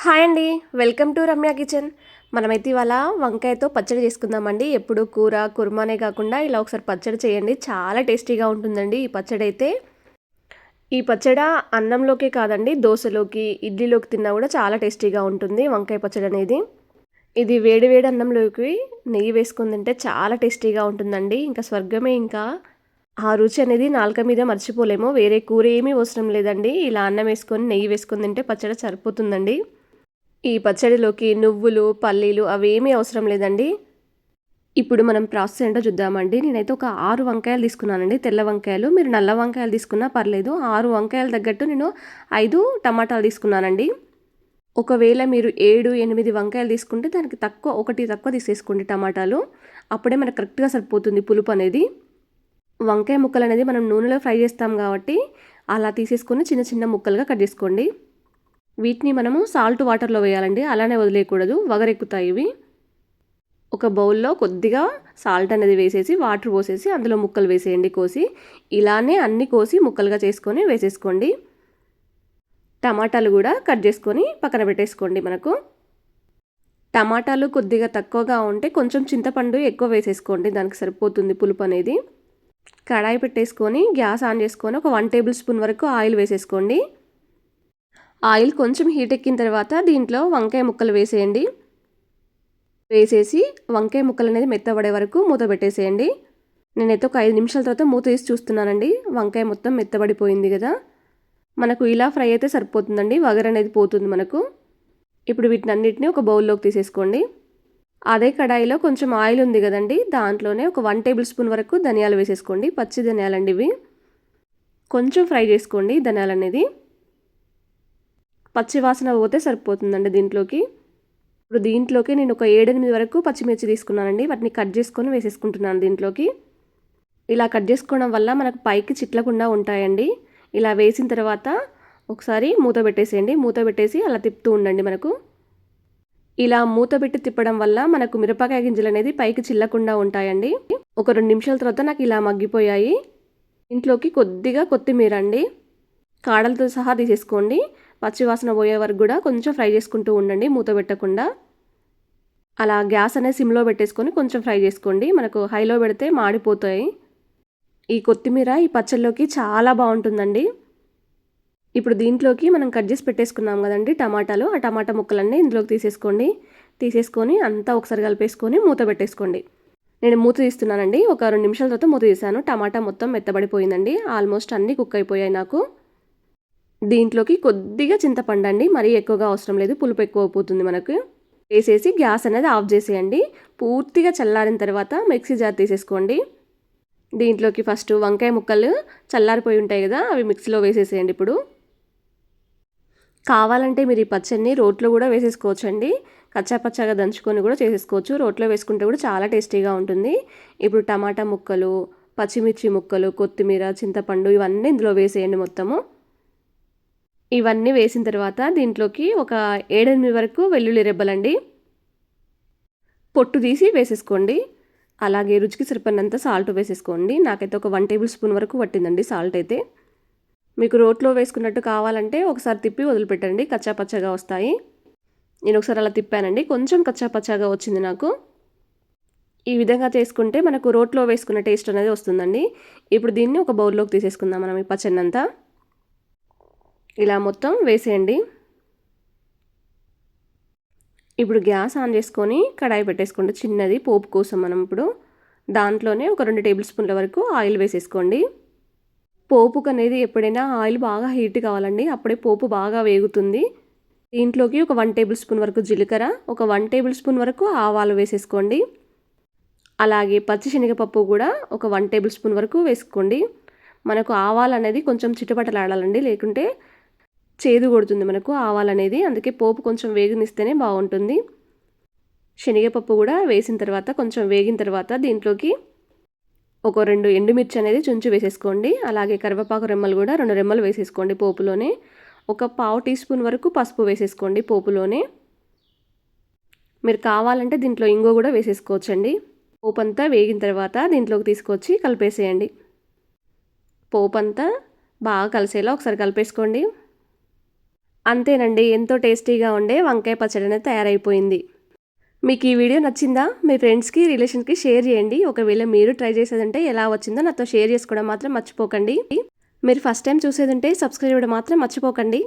Hi అండి. Welcome to Ramya kitchen. మనమైతే ఇవాళ వంకాయతో పచ్చడి చేసుకుందామండి. ఎప్పుడు కూర, కుర్మానే కాకుండా ఇలా ఒకసారి పచ్చడి చేయండి. చాలా టేస్టీగా ఉంటుందండి ఈ పచ్చడైతే. ఈ పచ్చడ అన్నంలోకే కాదండి, దోసలోకి, ఇడ్లీలోకి తిన్నా కూడా చాలా టేస్టీగా ఉంటుంది వంకాయ పచ్చడి అనేది. ఇది వేడి వేడి అన్నంలోకి నెయ్యి వేసుకొని తింటే చాలా టేస్టీగా ఉంటుందండి. ఇంకా స్వర్గమే ఇంకా. ఆ రుచి అనేది నాలుక మీద మర్చిపోలేము. వేరే కూర ఏమీ అవసరం లేదండి. ఇలా అన్నం వేసుకొని నెయ్యి వేసుకొని తింటే పచ్చడి సరిపోతుందండి. ఈ పచ్చడిలోకి నువ్వులు, పల్లీలు అవేమీ అవసరం లేదండి. ఇప్పుడు మనం ప్రాసెస్ ఏంటో చూద్దామండి. నేనైతే ఒక 6 వంకాయలు తీసుకున్నానండి, తెల్ల వంకాయలు. మీరు నల్ల వంకాయలు తీసుకున్నా పర్లేదు. 6 వంకాయలు తగ్గట్టు నేను 5 టమాటాలు తీసుకున్నానండి. ఒకవేళ మీరు 7, 8 వంకాయలు తీసుకుంటే దానికి ఒకటి తక్కువ తీసేసుకోండి టమాటాలు. అప్పుడే మనకు కరెక్ట్‌గా సరిపోతుంది పులుపు అనేది. వంకాయ ముక్కలు అనేది మనం నూనెలో ఫ్రై చేస్తాం కాబట్టి అలా తీసేసుకొని చిన్న చిన్న ముక్కలుగా కట్ చేసుకోండి. వీటిని మనము సాల్ట్ వాటర్లో వేయాలండి, అలానే వదిలేయకూడదు, వగరెక్కుతాయి ఇవి. ఒక బౌల్లో కొద్దిగా సాల్ట్ అనేది వేసేసి వాటర్ పోసేసి అందులో ముక్కలు వేసేయండి కోసి. ఇలానే అన్ని కోసి ముక్కలుగా చేసుకొని వేసేసుకోండి. టమాటాలు కూడా కట్ చేసుకొని పక్కన పెట్టేసుకోండి. మనకు టమాటాలు కొద్దిగా తక్కువగా ఉంటే కొంచెం చింతపండు ఎక్కువ వేసేసుకోండి, దానికి సరిపోతుంది పులుపు అనేది. కడాయి పెట్టేసుకొని గ్యాస్ ఆన్ చేసుకొని ఒక 1 టేబుల్ స్పూన్ వరకు ఆయిల్ వేసేసుకోండి. ఆయిల్ కొంచెం హీట్ ఎక్కిన తర్వాత దీంట్లో వంకాయ ముక్కలు వేసేయండి. వేసేసి వంకాయ ముక్కలు అనేది మెత్తబడే వరకు మూత పెట్టేసేయండి. నేనైతే ఒక 5 నిమిషాల తర్వాత మూత తీసి చూస్తున్నానండి. వంకాయ మొత్తం మెత్తబడిపోయింది కదా. మనకు ఇలా ఫ్రై అయితే సరిపోతుందండి, వగరు అనేది పోతుంది మనకు. ఇప్పుడు వీటినన్నిటిని ఒక బౌల్లోకి తీసేసుకోండి. అదే కడాయిలో కొంచెం ఆయిల్ ఉంది కదండి, దాంట్లోనే ఒక 1 టేబుల్ స్పూన్ వరకు ధనియాలు వేసేసుకోండి. పచ్చి ధనియాలండి ఇవి. కొంచెం ఫ్రై చేసుకోండి ధనియాలు అనేది. పచ్చి వాసన పోతే సరిపోతుందండి దీంట్లోకి. ఇప్పుడు దీంట్లోకి నేను ఒక 7-8 వరకు పచ్చిమిర్చి తీసుకున్నానండి. వాటిని కట్ చేసుకొని వేసేసుకుంటున్నాను దీంట్లోకి. ఇలా కట్ చేసుకోవడం వల్ల మనకు పైకి చిట్లకుండా ఉంటాయండి. ఇలా వేసిన తర్వాత ఒకసారి మూత పెట్టేసేయండి. మూత పెట్టేసి అలా తిప్పుతూ ఉండండి. మనకు ఇలా మూత పెట్టి తిప్పడం వల్ల మనకు మిరపకాయ గింజలు అనేది పైకి చిల్లకుండా ఉంటాయండి. ఒక 2 నిమిషాల తర్వాత నాకు ఇలా మగ్గిపోయాయి. ఇంట్లోకి కొద్దిగా కొత్తిమీర అండి, కాడలతో సహా తీసేసుకోండి. పచ్చివాసన పోయే వరకు కూడా కొంచెం ఫ్రై చేసుకుంటూ ఉండండి మూత పెట్టకుండా. అలా గ్యాస్ అనేది సిమ్లో పెట్టేసుకొని కొంచెం ఫ్రై చేసుకోండి. మనకు హైలో పెడితే మాడిపోతాయి. ఈ కొత్తిమీర ఈ పచ్చళ్ళలోకి చాలా బాగుంటుందండి. ఇప్పుడు దీంట్లోకి మనం కట్ చేసి పెట్టేసుకున్నాం కదండి టమాటాలు, ఆ టమాటా ముక్కలన్నీ ఇందులోకి తీసేసుకొని అంతా ఒకసారి కలిపేసుకొని మూత పెట్టేసుకోండి. నేను మూత తీస్తున్నానండి. ఒక 2 నిమిషాల తర్వాత మూత తీసాను. టమాటా మొత్తం మెత్తబడిపోయిందండి. ఆల్మోస్ట్ అన్నీ కుక్ అయిపోయాయి నాకు. దీంట్లోకి కొద్దిగా చింతపండు అండి, మరీ ఎక్కువగా అవసరం లేదు, పులుపు ఎక్కువ అయిపోతుంది మనకు. వేసేసి గ్యాస్ అనేది ఆఫ్ చేసేయండి. పూర్తిగా చల్లారిన తర్వాత మిక్సీ జార్ తీసేసుకోండి. దీంట్లోకి ఫస్ట్ వంకాయ ముక్కలు చల్లారిపోయి ఉంటాయి కదా, అవి మిక్సీలో వేసేసేయండి. ఇప్పుడు కావాలంటే మీరు ఈ పచ్చడిని రోట్లో కూడా వేసేసుకోవచ్చండి. కచ్చాపచ్చాగా దంచుకొని కూడా చేసేసుకోవచ్చు. రోట్లో వేసుకుంటే కూడా చాలా టేస్టీగా ఉంటుంది. ఇప్పుడు టమాటా ముక్కలు, పచ్చిమిర్చి ముక్కలు, కొత్తిమీర, చింతపండు ఇవన్నీ ఇందులో వేసేయండి మొత్తము. ఇవన్నీ వేసిన తర్వాత దీంట్లోకి ఒక 7-8 వరకు వెల్లుల్లి రెబ్బలండి, పొట్టు తీసి వేసేసుకోండి. అలాగే రుచికి సరిపడినంత సాల్ట్ వేసేసుకోండి. నాకైతే ఒక 1 టేబుల్ స్పూన్ వరకు పట్టిందండి సాల్ట్ అయితే. మీకు రోట్లో వేసుకున్నట్టు కావాలంటే ఒకసారి తిప్పి వదిలిపెట్టండి, కచ్చాపచ్చగా వస్తాయి. నేను ఒకసారి అలా తిప్పానండి, కొంచెం కచ్చాపచ్చాగా వచ్చింది నాకు. ఈ విధంగా చేసుకుంటే మనకు రోట్లో వేసుకున్న టేస్ట్ అనేది వస్తుందండి. ఇప్పుడు దీన్ని ఒక బౌల్లోకి తీసేసుకుందాం మనం ఈ పచ్చడినంతా. ఇలా మొత్తం వేసేయండి. ఇప్పుడు గ్యాస్ ఆన్ చేసుకొని కడాయి పెట్టేసుకోండి చిన్నది, పోపు కోసం. మనం ఇప్పుడు దాంట్లోనే ఒక 2 టేబుల్ స్పూన్ల వరకు ఆయిల్ వేసేసుకోండి. పోపుకు అనేది ఎప్పుడైనా ఆయిల్ బాగా హీట్ కావాలండి, అప్పుడే పోపు బాగా వేగుతుంది. దీంట్లోకి ఒక 1 టేబుల్ స్పూన్ వరకు జీలకర్ర, ఒక 1 టేబుల్ స్పూన్ వరకు ఆవాలు వేసేసుకోండి. అలాగే పచ్చిశనగపప్పు కూడా ఒక 1 టేబుల్ స్పూన్ వరకు వేసుకోండి. మనకు ఆవాలు అనేది కొంచెం చిటపటలాడాలండి, లేకుంటే చేదు కొడుతుంది మనకు ఆవాలనేది. అందుకే పోపు కొంచెం వేగనిస్తేనే బాగుంటుంది. శనగపప్పు కూడా వేసిన తర్వాత కొంచెం వేగిన తర్వాత దీంట్లోకి ఒక 2 ఎండుమిర్చి అనేది చుంచి వేసేసుకోండి. అలాగే కరివేపాకు రెమ్మలు కూడా 2 రెమ్మలు వేసేసుకోండి పోపులోనే. ఒక పావు టీ స్పూన్ వరకు పసుపు వేసేసుకోండి పోపులోనే. మీరు కావాలంటే దీంట్లో ఇంగువ కూడా వేసేసుకోవచ్చండి. పోపు అంతా వేగిన తర్వాత దీంట్లోకి తీసుకొచ్చి కలిపేసేయండి. పోపు అంతా బాగా కలిసేలా ఒకసారి కలిపేసుకోండి. అంతేనండి, ఎంతో టేస్టీగా ఉండే వంకాయ పచ్చడి అనేది తయారైపోయింది. మీకు ఈ వీడియో నచ్చిందా? మీ ఫ్రెండ్స్‌కి, రిలేషన్స్‌కి షేర్ చేయండి. ఒకవేళ మీరు ట్రై చేసేదుంటే ఎలా వచ్చిందో నాతో షేర్ చేసుకోవడం మాత్రం మర్చిపోకండి. మీరు ఫస్ట్ టైం చూసేదుంటే సబ్స్క్రైబ్ చేయడం మాత్రం మర్చిపోకండి.